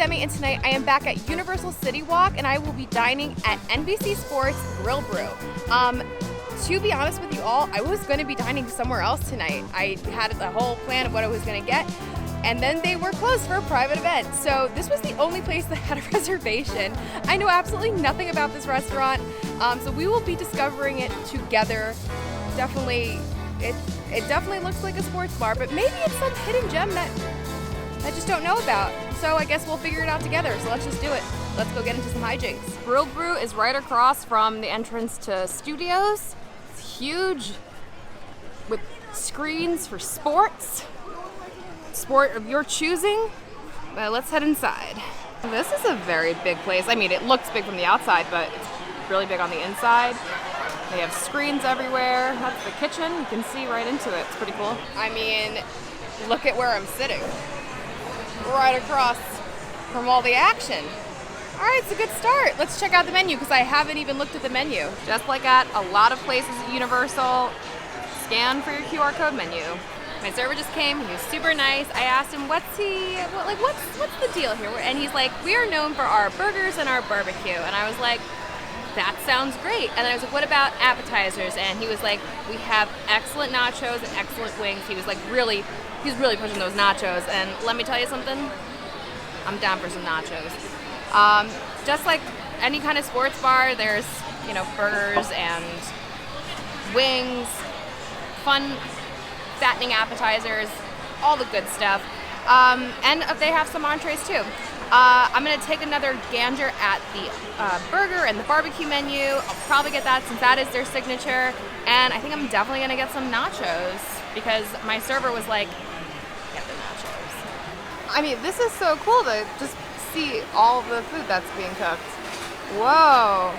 Demi, and tonight I am back at Universal CityWalk, and I will be dining at NBC Sports Grill Brew. To be honest with you all, I was going to be dining somewhere else tonight. I had the whole plan of what I was going to get, and then they were closed for a private event. So this was the only place that had a reservation. I know absolutely nothing about this restaurant, so we will be discovering it together. Definitely, it definitely looks like a sports bar, but maybe it's some hidden gem that I just don't know about. So I guess we'll figure it out together. So let's just do it. Let's go get into some hijinks. Brew is right across from the entrance to studios. It's huge with screens for sports. Sport of your choosing. Let's head inside. This is a very big place. I mean, it looks big from the outside, but it's really big on the inside. They have screens everywhere. That's the kitchen. You can see right into it. It's pretty cool. I mean, look at where I'm sitting. Right across from all the action. All right, it's a good start. Let's check out the menu because I haven't even looked at the menu. Just like at a lot of places at Universal, scan for your QR code menu. My server just came. He was super nice. I asked him, what's the deal here? And he's like, we are known for our burgers and our barbecue. And I was like, that sounds great. And I was like, what about appetizers? And he was like, we have excellent nachos and excellent wings. He was really pushing those nachos. And let me tell you something, I'm down for some nachos. Just like any kind of sports bar, there's, burgers and wings, fun, fattening appetizers, all the good stuff. And they have some entrees too. I'm gonna take another gander at the burger and the barbecue menu. I'll probably get that since that is their signature. And I think I'm definitely gonna get some nachos because my server was like, get the nachos. I mean, this is so cool to just see all the food that's being cooked. Whoa,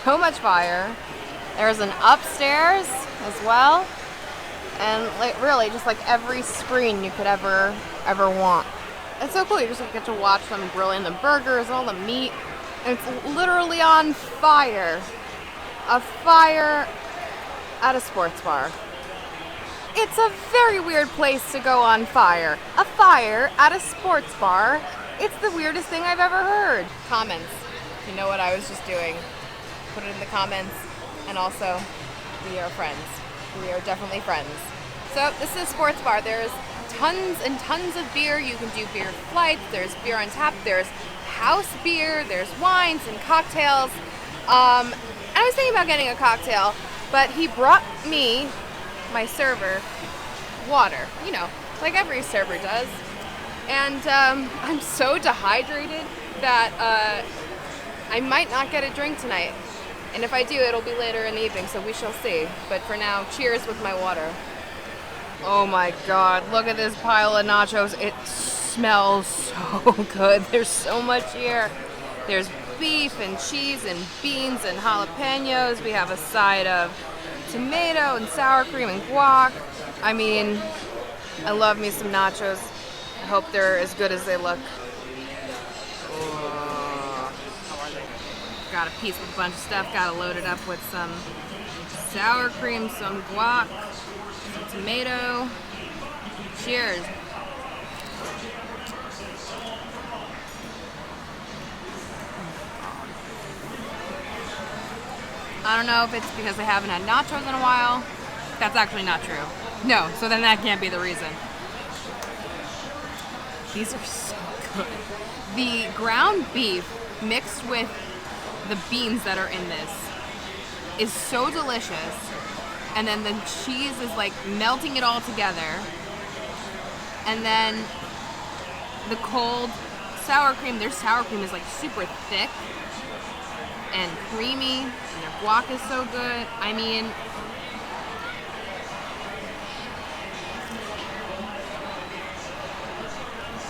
so much fire. There's an upstairs as well. And really just like every screen you could ever want. It's so cool, you just get to watch them grilling the burgers, all the meat. And it's literally on fire. A fire at a sports bar. It's a very weird place to go on fire. A fire at a sports bar. It's the weirdest thing I've ever heard. Comments. You know what I was just doing. Put it in the comments. And also, we are friends. We are definitely friends. So this is a sports bar. There's tons and tons of beer. You can do beer flights. There's beer on tap. There's house beer. There's wines and cocktails. I was thinking about getting a cocktail, but he brought me, my server, water. Like every server does. And I'm so dehydrated that I might not get a drink tonight. And if I do, it'll be later in the evening, so we shall see. But for now, cheers with my water. Oh my God, look at this pile of nachos. It smells so good. There's so much here. There's beef and cheese and beans and jalapenos. We have a side of tomato and sour cream and guac. I mean, I love me some nachos. I hope they're as good as they look. Got a piece with a bunch of stuff. Got to load it up with some sour cream, some guac, some tomato. Cheers. I don't know if it's because I haven't had nachos in a while. That's actually not true. No, so then that can't be the reason. These are so good. The ground beef mixed with the beans that are in this is so delicious, and then the cheese is like melting it all together, and then the cold sour cream, their sour cream is like super thick and creamy, and their guac is so good. I mean,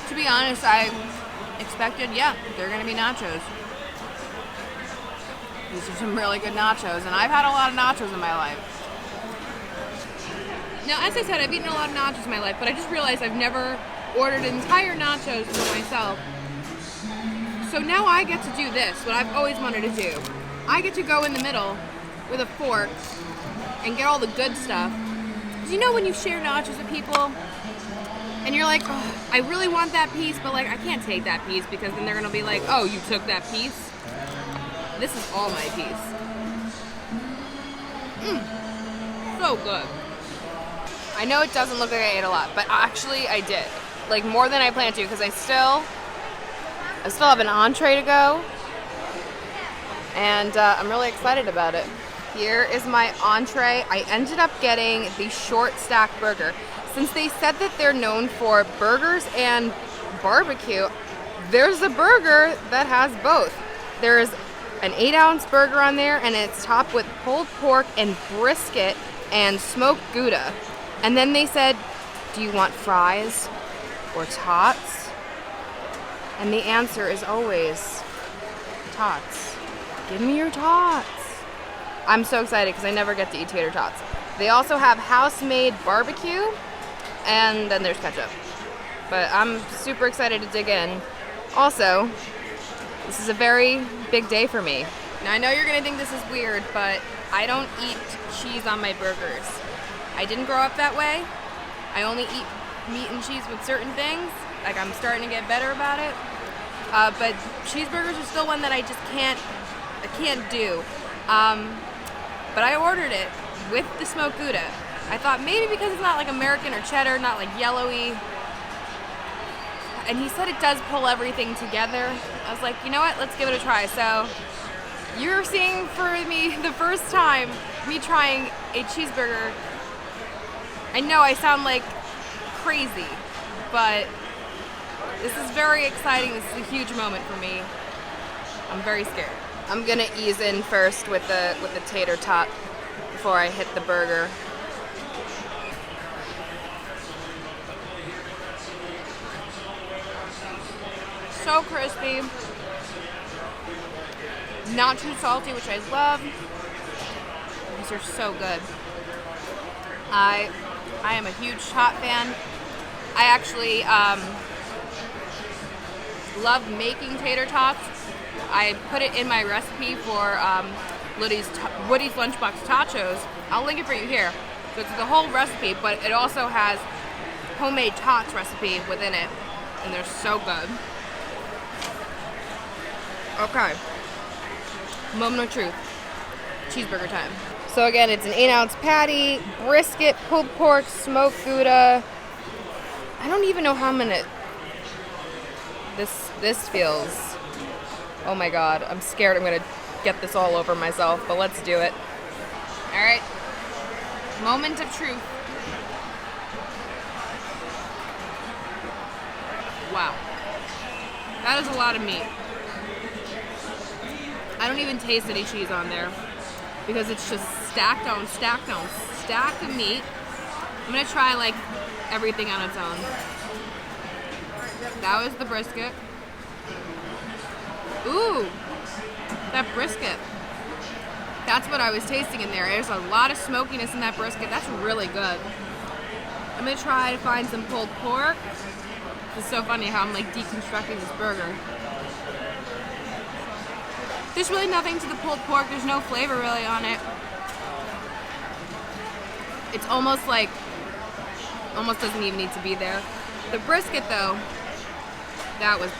to be honest, I expected, they're gonna be nachos. These are some really good nachos, and I've had a lot of nachos in my life. Now, as I said, I've eaten a lot of nachos in my life, but I just realized I've never ordered entire nachos for myself. So now I get to do this, what I've always wanted to do. I get to go in the middle with a fork and get all the good stuff. 'Cause when you share nachos with people, and you're like, oh, I really want that piece, but like I can't take that piece because then they're gonna be like, oh, you took that piece? This is all my piece. So good. I know it doesn't look like I ate a lot, but actually I did. Like more than I planned to, because I still have an entree to go. And I'm really excited about it. Here is my entree. I ended up getting the short stack burger. Since they said that they're known for burgers and barbecue, there's a burger that has both. There's an 8-ounce burger on there, and it's topped with pulled pork and brisket and smoked Gouda. And then they said, do you want fries or tots? And the answer is always tots. Give me your tots. I'm so excited because I never get to eat tater tots. They also have house-made barbecue, and then there's ketchup. But I'm super excited to dig in. Also, this is a very big day for me. Now I know you're gonna think this is weird, but I don't eat cheese on my burgers. I didn't grow up that way. I only eat meat and cheese with certain things. Like I'm starting to get better about it. But cheeseburgers are still one that I just can't do. But I ordered it with the smoked Gouda. I thought maybe because it's not like American or cheddar, not like yellowy. And he said it does pull everything together. I was like, you know what, let's give it a try. So you're seeing for me the first time me trying a cheeseburger. I know I sound like crazy, but this is very exciting. This is a huge moment for me. I'm very scared. I'm gonna ease in first with the tater tot before I hit the burger. So crispy, not too salty, which I love. These are so good. I am a huge tot fan. I actually love making tater tots. I put it in my recipe for Woody's Lunchbox Nachos. I'll link it for you here. So it's the whole recipe, but it also has homemade tots recipe within it, and they're so good. Okay, moment of truth. Cheeseburger time. So again, it's an 8-ounce patty, brisket, pulled pork, smoked Gouda. I don't even know how I'm gonna. This feels. Oh my god, I'm scared I'm gonna get this all over myself, but let's do it. All right, moment of truth. Wow, that is a lot of meat. I don't even taste any cheese on there because it's just stacked on stacked on stack of meat. I'm gonna try like everything on its own. That was the brisket. Ooh, that brisket. That's what I was tasting in there. There's a lot of smokiness in that brisket. That's really good. I'm gonna try to find some pulled pork. It's so funny how I'm like deconstructing this burger. There's really nothing to the pulled pork. There's no flavor really on it. It's almost doesn't even need to be there. The brisket though, that was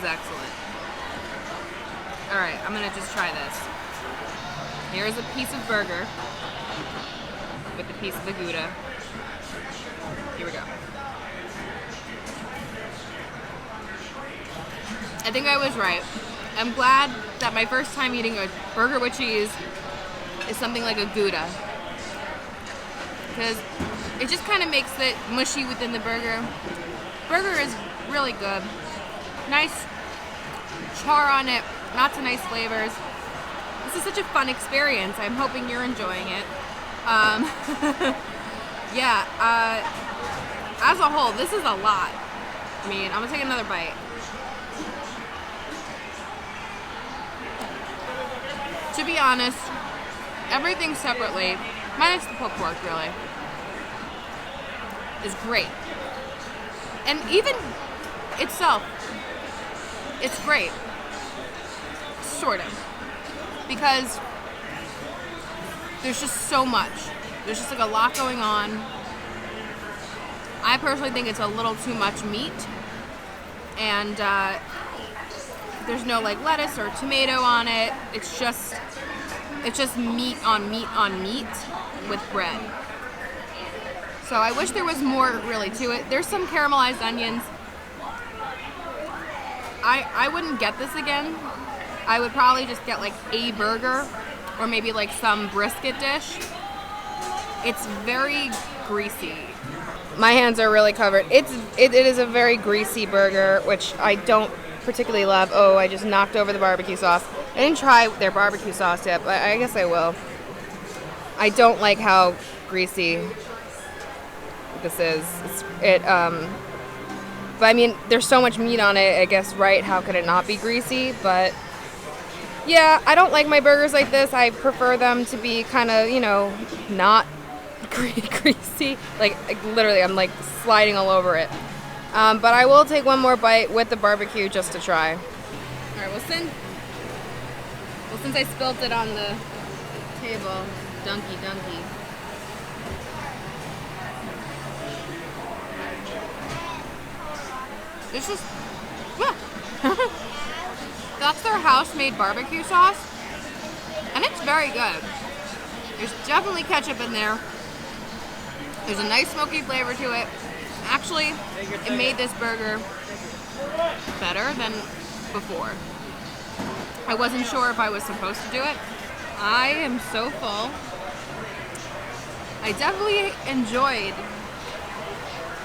excellent. All right, I'm gonna just try this. Here's a piece of burger with a piece of the Gouda. Here we go. I think I was right. I'm glad that my first time eating a burger with cheese is something like a Gouda, because it just kind of makes it mushy within the burger. Burger is really good. Nice char on it, lots of nice flavors. This is such a fun experience. I'm hoping you're enjoying it. Yeah, as a whole, this is a lot. I mean, I'm gonna take another bite. To be honest, everything separately, minus the pulled pork really, is great. And even itself, it's great. Sort of. Because there's just so much. There's just like a lot going on. I personally think it's a little too much meat, and there's no like lettuce or tomato on it. It's just meat on meat on meat with bread. So I wish there was more really to it. There's some caramelized onions. I wouldn't get this again. I would probably just get like a burger or maybe like some brisket dish. It's very greasy. My hands are really covered. It is a very greasy burger, which I don't particularly love. Oh, I just knocked over the barbecue sauce. I didn't try their barbecue sauce yet, but I guess I will. I don't like how greasy this is. But I mean, there's so much meat on it, I guess, right? How could it not be greasy? But yeah, I don't like my burgers like this. I prefer them to be kind of, not greasy. Like literally, I'm like sliding all over it. But I will take one more bite with the barbecue just to try. All right, well, since I spilled it on the table, dunky. This is, yeah. That's their house-made barbecue sauce, and it's very good. There's definitely ketchup in there. There's a nice smoky flavor to it. Actually, it made this burger better than before. I wasn't sure if I was supposed to do it. I am so full. I definitely enjoyed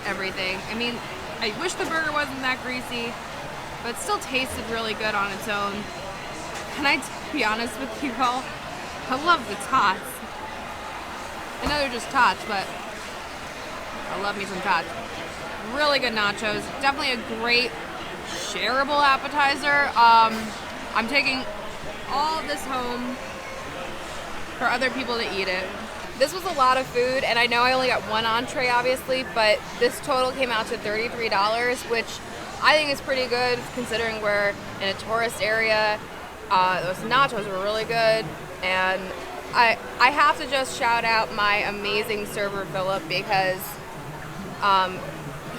everything. I mean, I wish the burger wasn't that greasy, but it still tasted really good on its own. Can I be honest with you all? I love the tots. I know they're just tots, but I love me some tots. Really good nachos. Definitely a great shareable appetizer. I'm taking all of this home for other people to eat it. This was a lot of food, and I know I only got one entree, obviously, but this total came out to $33, which I think is pretty good considering we're in a tourist area. Those nachos were really good, and I have to just shout out my amazing server, Philip, because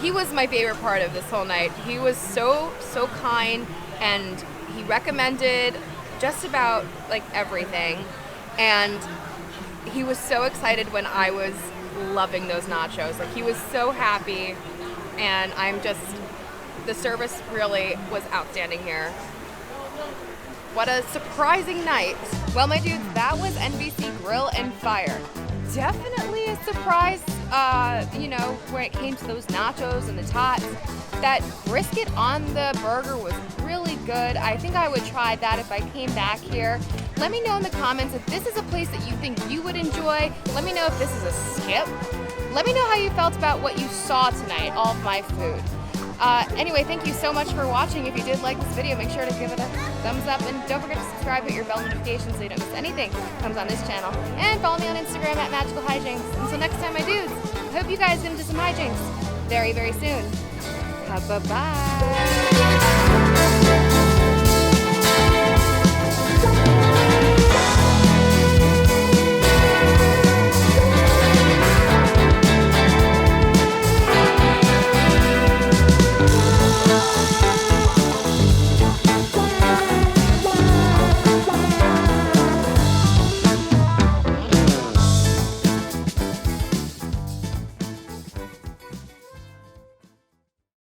he was my favorite part of this whole night. He was so kind, and he recommended just about like everything, and he was so excited when I was loving those nachos. Like, he was so happy, and the service really was outstanding here. What a surprising night. Well, my dudes, that was NBC Grill and Fire. Definitely a surprise, when it came to those nachos and the tots. That brisket on the burger was really good. I think I would try that if I came back here. Let me know in the comments if this is a place that you think you would enjoy. Let me know if this is a skip. Let me know how you felt about what you saw tonight, all of my food. Anyway, thank you so much for watching. If you did like this video, make sure to give it a thumbs up, and don't forget to subscribe, hit your bell notifications so you don't miss anything that comes on this channel. And follow me on Instagram at Magical Hijinx. Until next time, my dudes, I hope you guys get into some hijinks very, very soon. Bye-bye.